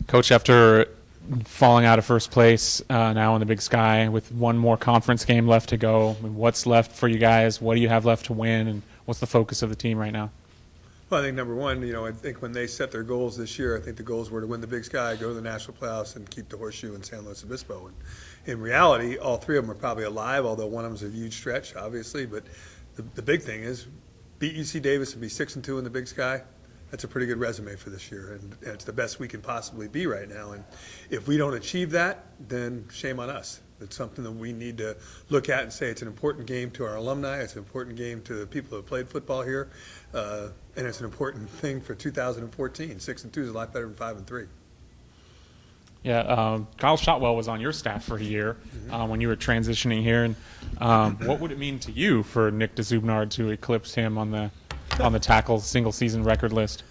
Coach, after falling out of first place now in the Big Sky with one more conference game left to go, what's left for you guys? What do you have left to win, and what's the focus of the team right now? Well, I think number one, I think when they set their goals this year, I think the goals were to win the Big Sky, go to the national playoffs, and keep the horseshoe in San Luis Obispo. And in reality, all three of them are probably alive, although one of them is a huge stretch, obviously. But the big thing is beat UC Davis and be 6-2 in the Big Sky. That's a pretty good resume for this year, and it's the best we can possibly be right now. And if we don't achieve that, then shame on us. It's something that we need to look at and say it's an important game to our alumni, it's an important game to the people who have played football here, and it's an important thing for 2014. 6-2 is a lot better than 5-3. Yeah, Kyle Shotwell was on your staff for a year when you were transitioning here. And what would it mean to you for Nick DeZubnard to eclipse him on the tackle single-season record list?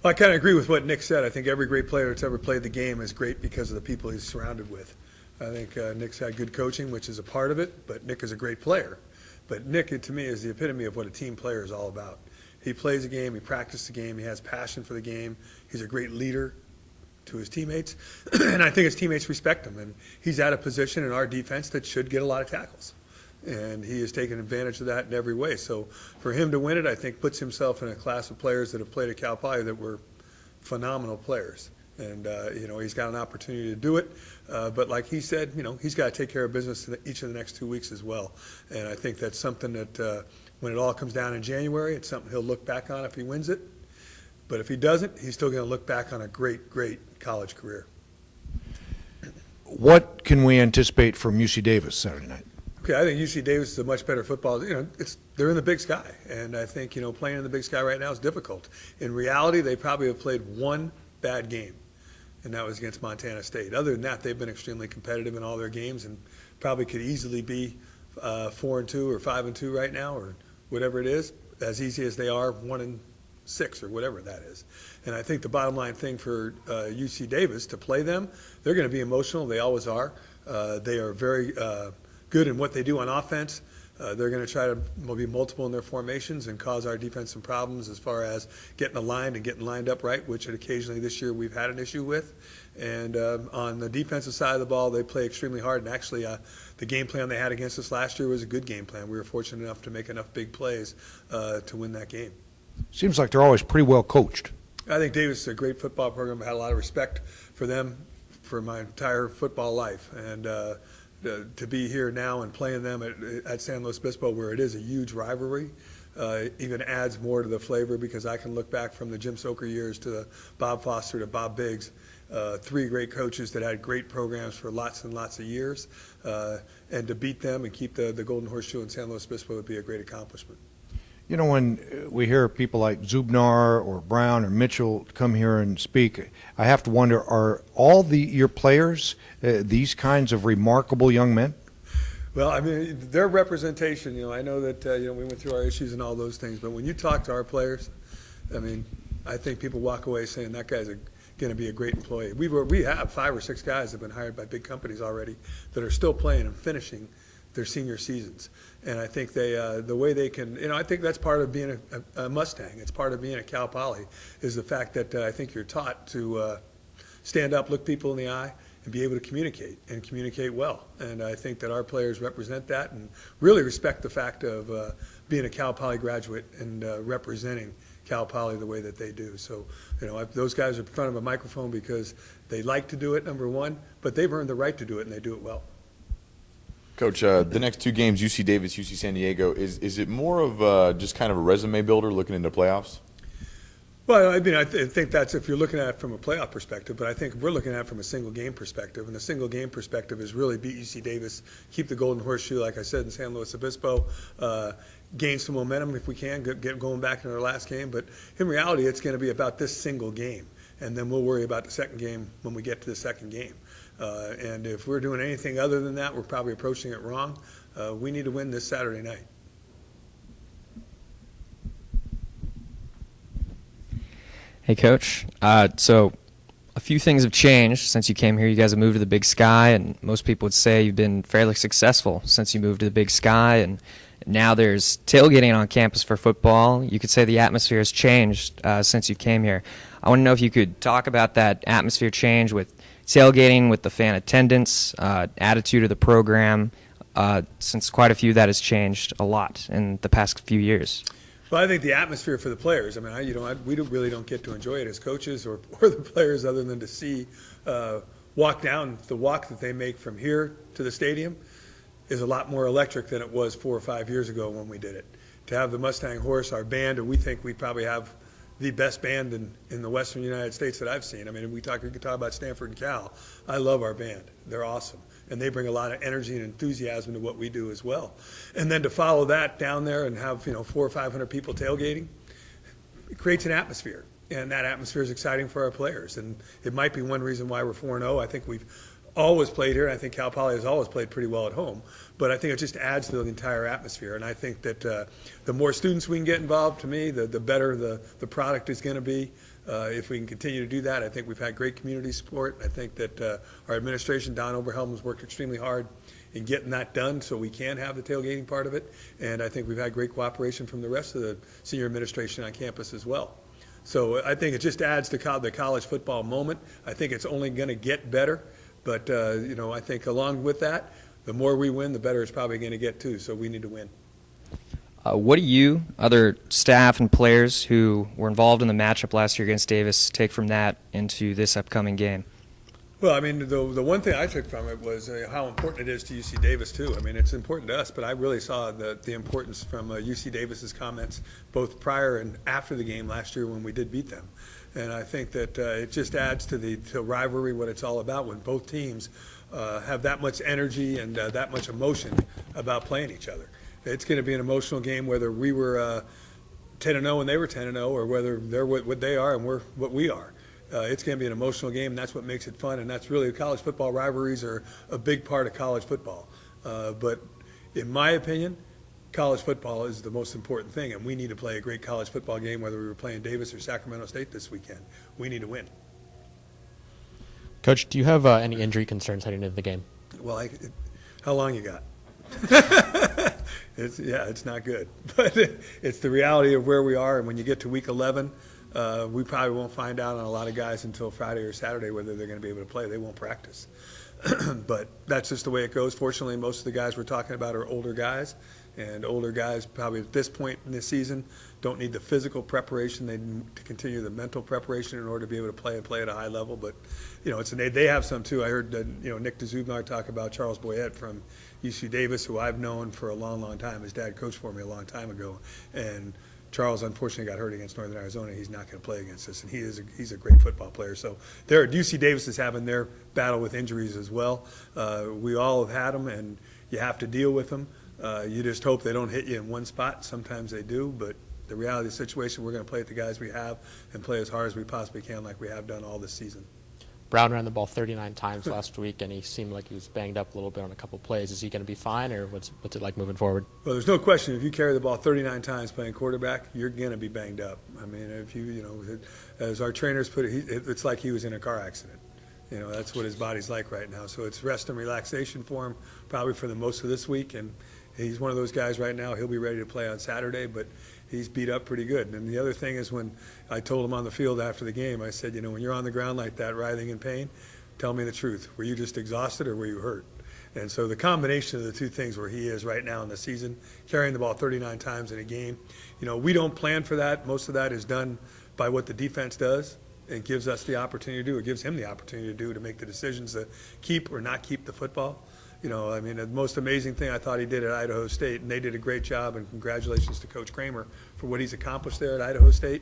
Well, I kind of agree with what Nick said. I think every great player that's ever played the game is great because of the people he's surrounded with. I think Nick's had good coaching, which is a part of it, but Nick is a great player. But Nick, to me, is the epitome of what a team player is all about. He plays the game, he practices the game, he has passion for the game, he's a great leader to his teammates, and I think his teammates respect him. And he's at a position in our defense that should get a lot of tackles. And he has taken advantage of that in every way. So for him to win it, I think puts himself in a class of players that have played at Cal Poly that were phenomenal players. And, he's got an opportunity to do it. But like he said, he's got to take care of business each of the next 2 weeks as well. And I think that's something that when it all comes down in January, it's something he'll look back on if he wins it. But if he doesn't, he's still going to look back on a great, great college career. What can we anticipate from UC Davis Saturday night? Okay, I think UC Davis is a much better football. They're in the Big Sky, and I think playing in the Big Sky right now is difficult. In reality, they probably have played one bad game, and that was against Montana State. Other than that, they've been extremely competitive in all their games, and probably could easily be 4-2 or 5-2 right now, or whatever it is. As easy as they are, 1-6 or whatever that is. And I think the bottom line thing for UC Davis to play them, they're going to be emotional. They always are. They are very good in what they do on offense. They're going to try to be multiple in their formations and cause our defense some problems as far as getting aligned and getting lined up right, which occasionally this year we've had an issue with. And on the defensive side of the ball, they play extremely hard. And actually, the game plan they had against us last year was a good game plan. We were fortunate enough to make enough big plays to win that game. Seems like they're always pretty well coached. I think Davis is a great football program. I had a lot of respect for them for my entire football life. And to be here now and playing them at San Luis Obispo, where it is a huge rivalry, even adds more to the flavor, because I can look back from the Jim Soker years to Bob Foster to Bob Biggs, three great coaches that had great programs for lots and lots of years, and to beat them and keep the Golden Horseshoe in San Luis Obispo would be a great accomplishment. When we hear people like Zubnar or Brown or Mitchell come here and speak, I have to wonder, are all your players these kinds of remarkable young men? Well, I mean, their representation, I know that, we went through our issues and all those things, but when you talk to our players, I mean, I think people walk away saying that guy's going to be a great employee. We have 5 or 6 guys that have been hired by big companies already that are still playing and finishing their senior seasons. And I think the way they can, I think that's part of being a Mustang. It's part of being a Cal Poly, is the fact that I think you're taught to stand up, look people in the eye, and be able to communicate, and communicate well. And I think that our players represent that and really respect the fact of being a Cal Poly graduate and representing Cal Poly the way that they do. So, those guys are in front of a microphone because they like to do it, number one, but they've earned the right to do it, and they do it well. Coach, the next 2 games, UC Davis, UC San Diego, is it more of just kind of a resume builder looking into playoffs? Well, I mean, I think that's if you're looking at it from a playoff perspective, but I think we're looking at it from a single game perspective, and the single game perspective is really beat UC Davis, keep the Golden Horseshoe, like I said, in San Luis Obispo, gain some momentum if we can, get going back in our last game. But in reality, it's going to be about this single game, and then we'll worry about the second game when we get to the second game. And if we're doing anything other than that, we're probably approaching it wrong. We need to win this Saturday night. Hey, Coach. So a few things have changed since you came here. You guys have moved to the Big Sky, and most people would say you've been fairly successful since you moved to the Big Sky. And Now there's tailgating on campus for football. You could say the atmosphere has changed since you came here. I want to know if you could talk about that atmosphere change with tailgating, with the fan attendance, attitude of the program, since quite a few that has changed a lot in the past few years. Well, I think the atmosphere for the players. I mean, we really don't get to enjoy it as coaches or the players, other than to see walk down the walk that they make from here to the stadium is a lot more electric than it was 4 or 5 years ago when we did it. To have the Mustang Horse, our band, and we think we probably have the best band in the Western United States that I've seen. I mean, we could talk about Stanford and Cal. I love our band. They're awesome. And they bring a lot of energy and enthusiasm to what we do as well. And then to follow that down there and have 400 or 500 people tailgating, it creates an atmosphere. And that atmosphere is exciting for our players. And it might be one reason why we're 4-0. I think we've always played here. I think Cal Poly has always played pretty well at home. But I think it just adds to the entire atmosphere. And I think that the more students we can get involved, to me, the better the product is going to be. If we can continue to do that, I think we've had great community support. I think that our administration, Don Oberhelm, has worked extremely hard in getting that done so we can have the tailgating part of it. And I think we've had great cooperation from the rest of the senior administration on campus as well. So I think it just adds to the college football moment. I think it's only going to get better. But, I think along with that, the more we win, the better it's probably going to get too. So we need to win. What do you, other staff and players who were involved in the matchup last year against Davis, take from that into this upcoming game? Well, I mean, the one thing I took from it was how important it is to UC Davis, too. I mean, it's important to us, but I really saw the importance from UC Davis's comments both prior and after the game last year when we did beat them. And I think that it just adds to the rivalry, what it's all about, when both teams have that much energy and that much emotion about playing each other. It's going to be an emotional game whether we were 10-0 and they were 10-0, or whether they're what they are and we're what we are. It's going to be an emotional game, and that's what makes it fun, and that's really college football rivalries are a big part of college football. But in my opinion, college football is the most important thing, and we need to play a great college football game whether we were playing Davis or Sacramento State this weekend. We need to win. Coach, do you have any injury concerns heading into the game? Well, how long you got? It's not good. But it's the reality of where we are, and when you get to week 11, we probably won't find out on a lot of guys until Friday or Saturday whether they're going to be able to play. They won't practice. But that's just the way it goes. Fortunately, most of the guys we're talking about are older guys, and older guys probably at this point in this season don't need the physical preparation. They need to continue the mental preparation in order to be able to play and play at a high level. But, they have some too. I heard, Nick DeZubnar talk about Charles Boyette from UC Davis, who I've known for a long, long time. His dad coached for me a long time ago. And Charles unfortunately got hurt against Northern Arizona. He's not going to play against us, and he's a great football player. So UC Davis is having their battle with injuries as well. We all have had them, and you have to deal with them. You just hope they don't hit you in one spot. Sometimes they do, but the reality of the situation, we're going to play with the guys we have and play as hard as we possibly can like we have done all this season. Brown ran the ball 39 times last week, and he seemed like he was banged up a little bit on a couple plays. Is he going to be fine, or what's it like moving forward? Well, there's no question. If you carry the ball 39 times playing quarterback, you're going to be banged up. I mean, if as our trainers put it, it's like he was in a car accident. That's what his body's like right now. So it's rest and relaxation for him probably for the most of this week, and he's one of those guys right now. He'll be ready to play on Saturday, but he's beat up pretty good. And the other thing is, when I told him on the field after the game, I said, when you're on the ground like that, writhing in pain, tell me the truth. Were you just exhausted or were you hurt? And so the combination of the two things where he is right now in the season, carrying the ball 39 times in a game, we don't plan for that. Most of that is done by what the defense does and gives us the opportunity to do. It gives him the opportunity to make the decisions to keep or not keep the football. The most amazing thing I thought he did at Idaho State, and they did a great job, and congratulations to Coach Kramer for what he's accomplished there at Idaho State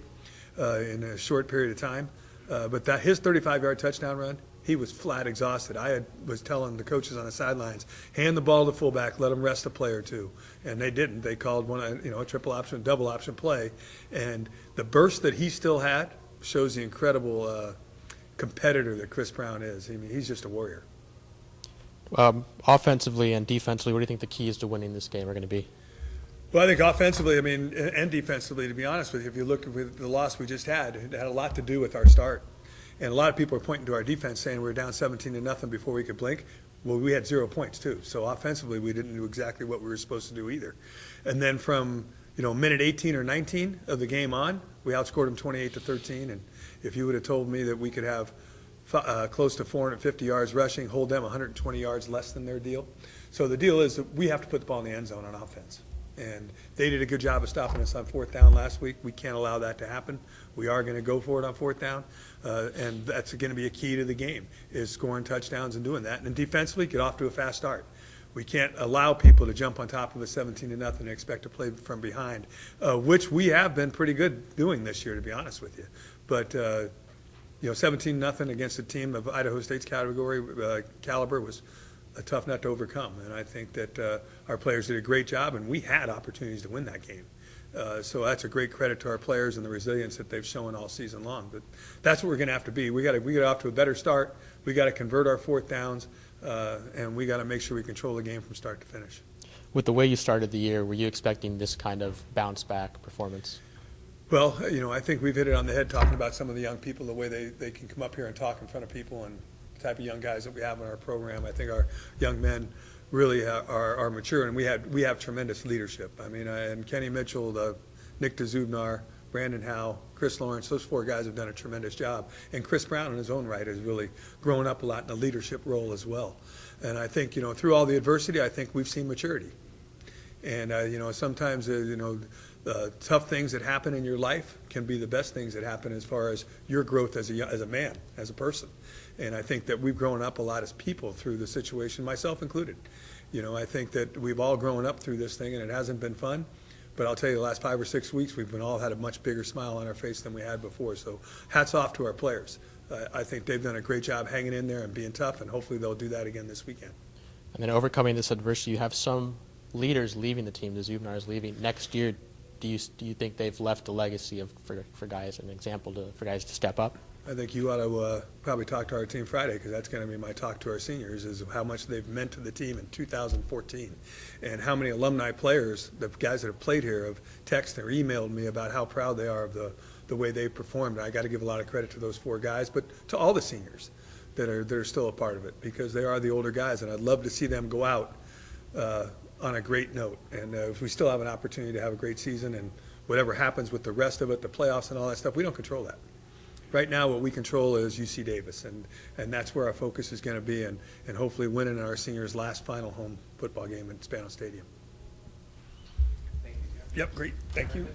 in a short period of time. But his 35-yard touchdown run, he was flat exhausted. I was telling the coaches on the sidelines, hand the ball to fullback, let him rest a play or two. And they didn't. They called one, a triple option, double option play. And the burst that he still had shows the incredible competitor that Chris Brown is. I mean, he's just a warrior. Offensively and defensively, what do you think the keys to winning this game are going to be? Well, I think offensively, and defensively, to be honest with you, if you look at the loss we just had, it had a lot to do with our start. And a lot of people are pointing to our defense saying we were down 17-0 before we could blink. Well, we had 0 points too. So offensively, we didn't do exactly what we were supposed to do either. And then from minute 18 or 19 of the game on, we outscored them 28-13. And if you would have told me that we could have close to 450 yards rushing, hold them 120 yards less than their deal. So the deal is that we have to put the ball in the end zone on offense. And they did a good job of stopping us on 4th down last week. We can't allow that to happen. We are going to go for it on 4th down, and that's going to be a key to the game, is scoring touchdowns and doing that. And defensively, get off to a fast start. We can't allow people to jump on top of a 17-0 and expect to play from behind, which we have been pretty good doing this year, to be honest with you. But 17-0 against a team of Idaho State's caliber was a tough nut to overcome. And I think that our players did a great job, and we had opportunities to win that game. So that's a great credit to our players and the resilience that they've shown all season long. But that's what we're going to have to be. We got off to a better start. We got to convert our 4th downs, and we got to make sure we control the game from start to finish. With the way you started the year, were you expecting this kind of bounce back performance? Well, I think we've hit it on the head talking about some of the young people, the way they can come up here and talk in front of people, and the type of young guys that we have in our program. I think our young men really are mature, and we have tremendous leadership. I mean, and Kenny Mitchell, Nick DeZubnar, Brandon Howe, Chris Lawrence, those 4 guys have done a tremendous job. And Chris Brown in his own right has really grown up a lot in a leadership role as well. And I think, through all the adversity, I think we've seen maturity. And, sometimes, tough things that happen in your life can be the best things that happen as far as your growth as a man, as a person. And I think that we've grown up a lot as people through the situation, myself included. I think that we've all grown up through this thing, and it hasn't been fun. But I'll tell you, the last 5 or 6 weeks, we've all had a much bigger smile on our face than we had before. So hats off to our players. I think they've done a great job hanging in there and being tough, and hopefully they'll do that again this weekend. And then overcoming this adversity, you have some leaders leaving the team. The Zubnar is leaving. Next year, do you think they've left a legacy for guys, an example for guys to step up? I think you ought to probably talk to our team Friday, because that's going to be my talk to our seniors, is how much they've meant to the team in 2014, and how many alumni players, the guys that have played here, have texted or emailed me about how proud they are of the way they performed. I got to give a lot of credit to those 4 guys, but to all the seniors that are still a part of it, because they are the older guys, and I'd love to see them go out on a great note. And if we still have an opportunity to have a great season, and whatever happens with the rest of it, the playoffs and all that stuff, we don't control that. Right now, what we control is UC Davis, and that's where our focus is going to be, and hopefully winning our seniors' last final home football game at Spanos Stadium. Thank you. Yep, great. Thank you.